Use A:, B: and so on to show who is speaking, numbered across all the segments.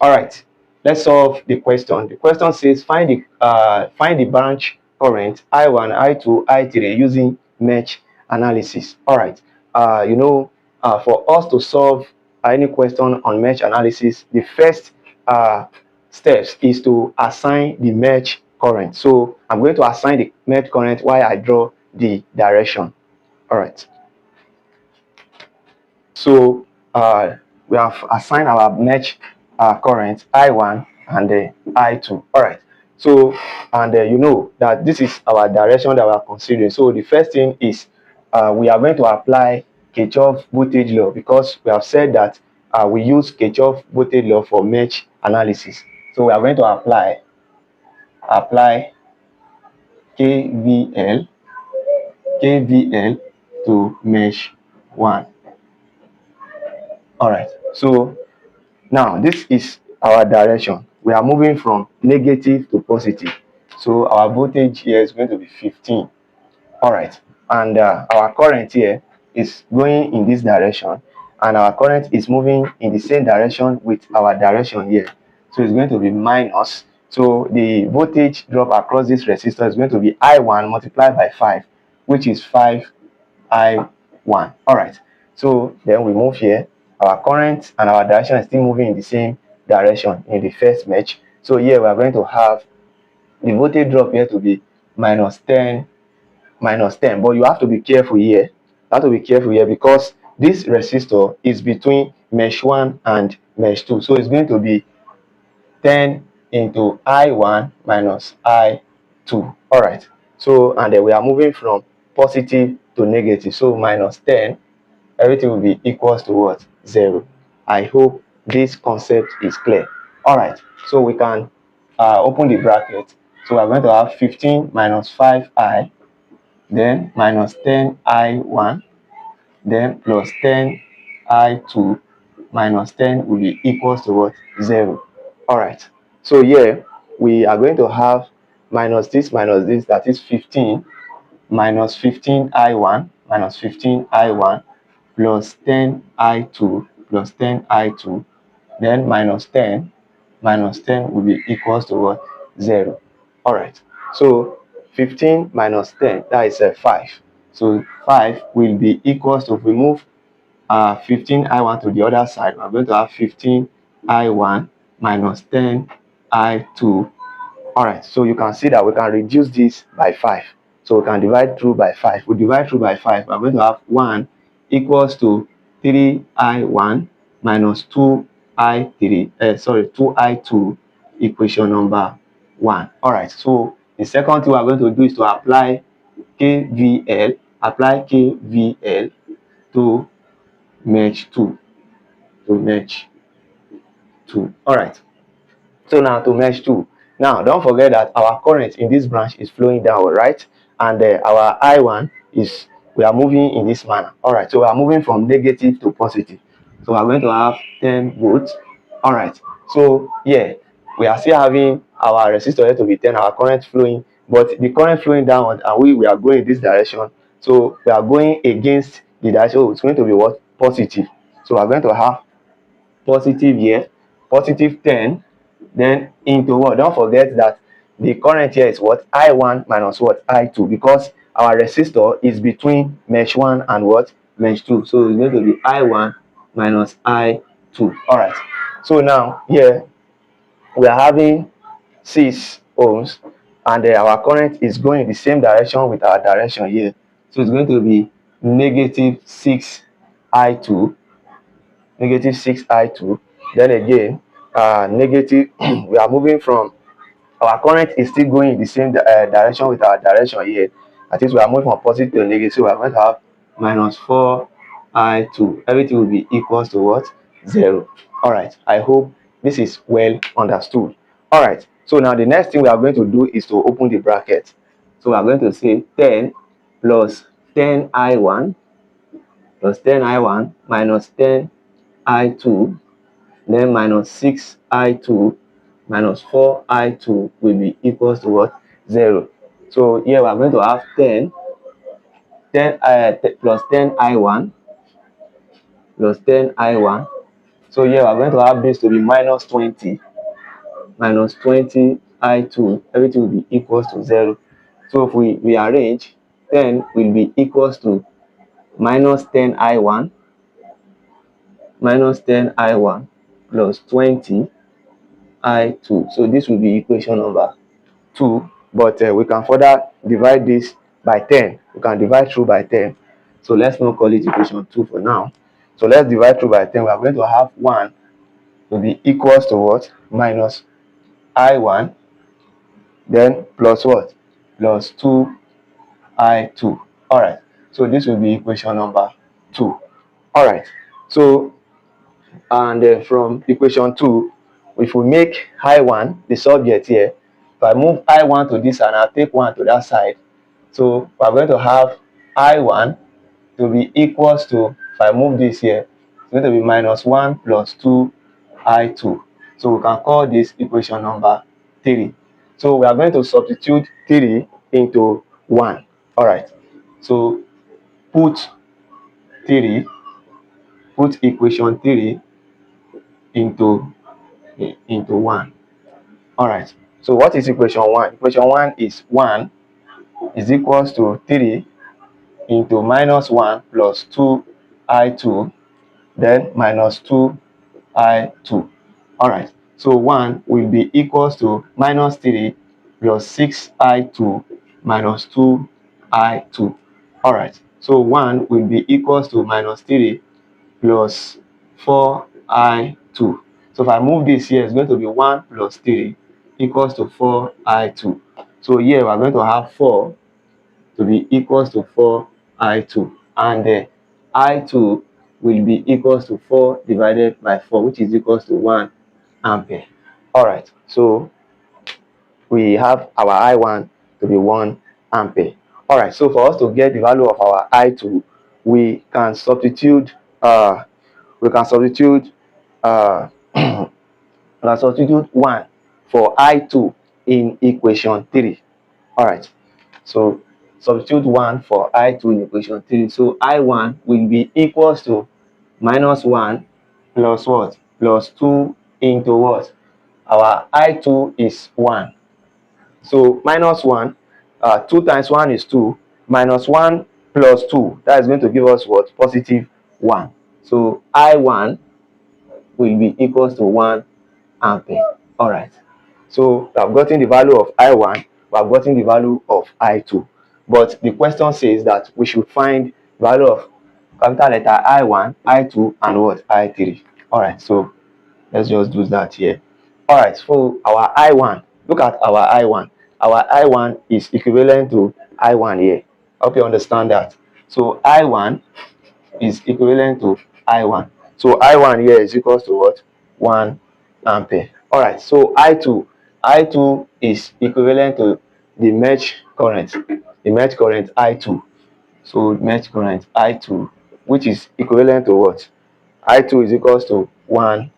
A: All right, let's solve the question. The question says find the branch current I1, I2, I3 using mesh analysis. All right, for us to solve any question on mesh analysis, the first steps is to assign the mesh current. So I'm going to assign the mesh current while I draw the direction. All right. So we have assigned our mesh current I1 and I2. All right. So, and you know that this is our direction that we are considering. So the first thing is we are going to apply Kirchhoff Voltage Law, because we have said that we use Kirchhoff Voltage Law for mesh analysis. So we are going to apply KVL to mesh 1. All right. So now this is our direction. We are moving from negative to positive. So our voltage here is going to be 15. All right. And our current here is going in this direction, and our current is moving in the same direction with our direction here. So it's going to be minus. So the voltage drop across this resistor is going to be I1 multiplied by 5, which is 5I1. All right. So then we move here. Our current and our direction is still moving in the same direction in the first mesh. So here we are going to have the voltage drop here to be minus 10, but you have to be careful here. You have to be careful here because this resistor is between mesh 1 and mesh 2. So it's going to be 10 into I1 minus I2. All right. So, and then we are moving from positive to negative. So minus 10, everything will be equals to what? 0. I hope this concept is clear. All right. So we can open the bracket. So we're going to have 15 minus 5I, then minus 10I1, then plus 10I2 minus 10 will be equals to what? 0. All right. So here we are going to have minus this, that is 15 minus 15I1 minus 15I1 plus 10I2 plus 10I2, then minus 10 will be equals to what? 0. All right. So 15 minus 10, that is 5. So 5 will be equals to, if we move 15I1 to the other side, we're going to have 15I1 minus 10I2. All right. So you can see that we can reduce this by 5. So we can divide through by 5. We divide through by 5. We're going to have 1 equals to 3I1 minus 2I2, equation number 1. All right. So the second thing we're going to do is to apply KVL. Apply KVL to mesh 2. All right. So now to mesh 2. Now don't forget that our current in this branch is flowing downward, right? And our I1 is, we are moving in this manner. All right. So we are moving from negative to positive. So we are going to have 10 volts. All right. So yeah, we are still having our resistor here to be 10, our current flowing, but the current flowing downward, and we are going in this direction. So we are going against the direction. Oh, it's going to be what? Positive. So we are going to have positive here, positive 10, then into what? Don't forget that the current here is what? I1 minus what? I2, because our resistor is between mesh 1 and what? Mesh 2. So it's going to be I1 minus I2. All right. So now here we are having 6 ohms, and our current is going in the same direction with our direction here. So it's going to be negative 6I2, negative 6I2. Then again, negative, we are moving from, our current is still going in the same direction with our direction here. That is, we are moving from positive to negative. So we are going to have minus 4I2. Everything will be equals to what? 0. All right. I hope this is well understood. All right. So now the next thing we are going to do is to open the bracket. So we are going to say 10 plus 10I1 minus 10I2, then minus 6I2 minus 4I2 will be equals to what? 0. So here we are going to have 10 plus 10I1 plus 10I1. So here we're going to have this to be minus 20 I2, everything will be equals to 0. So if we rearrange, 10 will be equals to minus 10 I1 plus 20 I2. So this will be equation number 2, but we can further divide this by 10. We can divide through by 10. So let's not call it equation 2 for now. So let's divide through by 10. We are going to have 1 to be equals to what? Minus I1, then plus what? Plus 2I2. All right. So this will be equation number 2. All right. So, and from equation 2, if we make I1 the subject here, if I move I1 to this side and I take 1 to that side, so we're going to have I1 to be equals to, if I move this here, it's going to be minus 1 plus 2I2. So we can call this equation number 3. So we are going to substitute 3 into 1. All right. So put equation 3 into 1. All right. So what is equation 1? Equation 1 is 1 is equals to 3 into minus 1 plus 2I2, then minus 2I2. All right. So 1 will be equals to minus 3 plus 6I2 minus 2I2. All right. So 1 will be equals to minus 3 plus 4I2. So if I move this here, it's going to be 1 plus 3 equals to 4I2. So here we're going to have 4 to be equals to 4I2. And I2 will be equals to 4 divided by 4, which is equals to 1 ampere. All right. So we have our I1 to be 1 ampere. All right. So for us to get the value of our I2, we can substitute we can substitute uh, 1 for I2 in equation 3. All right. So substitute 1 for I2 in equation 3. So I1 will be equals to minus 1 plus what? Plus 2 into what? Our I2 is 1. So minus 1, 2 times 1 is 2, minus 1 plus 2. That is going to give us what? Positive 1. So I1 will be equals to 1 ampere. All right. So we have gotten the value of I1, we have gotten the value of I2. But the question says that we should find the value of capital letter I1, I2, and what? I3. All right. So let's just do that here. All right. So our I1, look at our I1. Our I1 is equivalent to I1 here. I hope you understand that. So I1 is equivalent to I1. So I1 here is equals to what? 1 ampere. All right. So I2 is equivalent to the mesh current. The mesh current I2. So mesh current I2, which is equivalent to what? I2 is equals to 1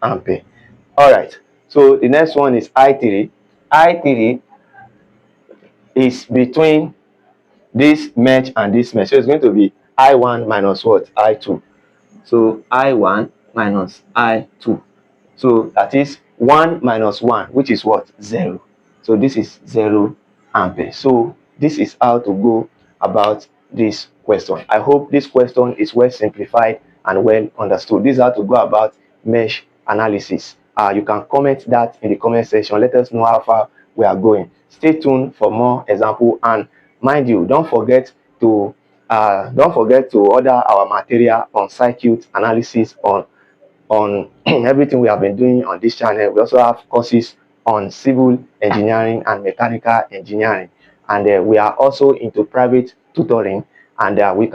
A: ampere. All right. So the next one is I3. I3 is between this mesh and this mesh. So it's going to be I1 minus what? I2. So I1 minus I2. So that is 1 minus 1, which is what? 0. So this is 0 ampere. So this is how to go about this question. I hope this question is well simplified and well understood. This is how to go about mesh analysis. You can comment that in the comment section. Let us know how far we are going. Stay tuned for more example, and mind you, don't forget to order our material on circuit analysis on everything we have been doing on this channel. We also have courses on civil engineering and mechanical engineering, and we are also into private tutoring, and we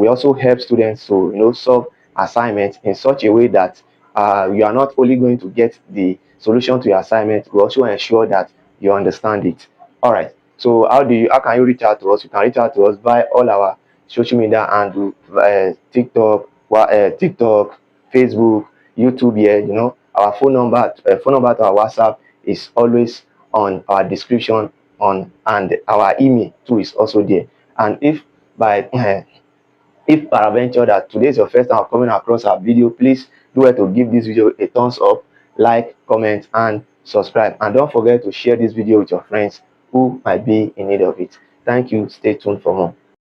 A: also help students to solve assignments in such a way that you are not only going to get the solution to your assignment, we also ensure that you understand it. All right. So how can you reach out to us? You can reach out to us via all our social media and TikTok, Facebook, YouTube here. Our phone number to our WhatsApp is always on our description and our email too is also there. And if If peradventure that today is your first time of coming across our video, please do well to give this video a thumbs up, like, comment, and subscribe. And don't forget to share this video with your friends who might be in need of it. Thank you. Stay tuned for more.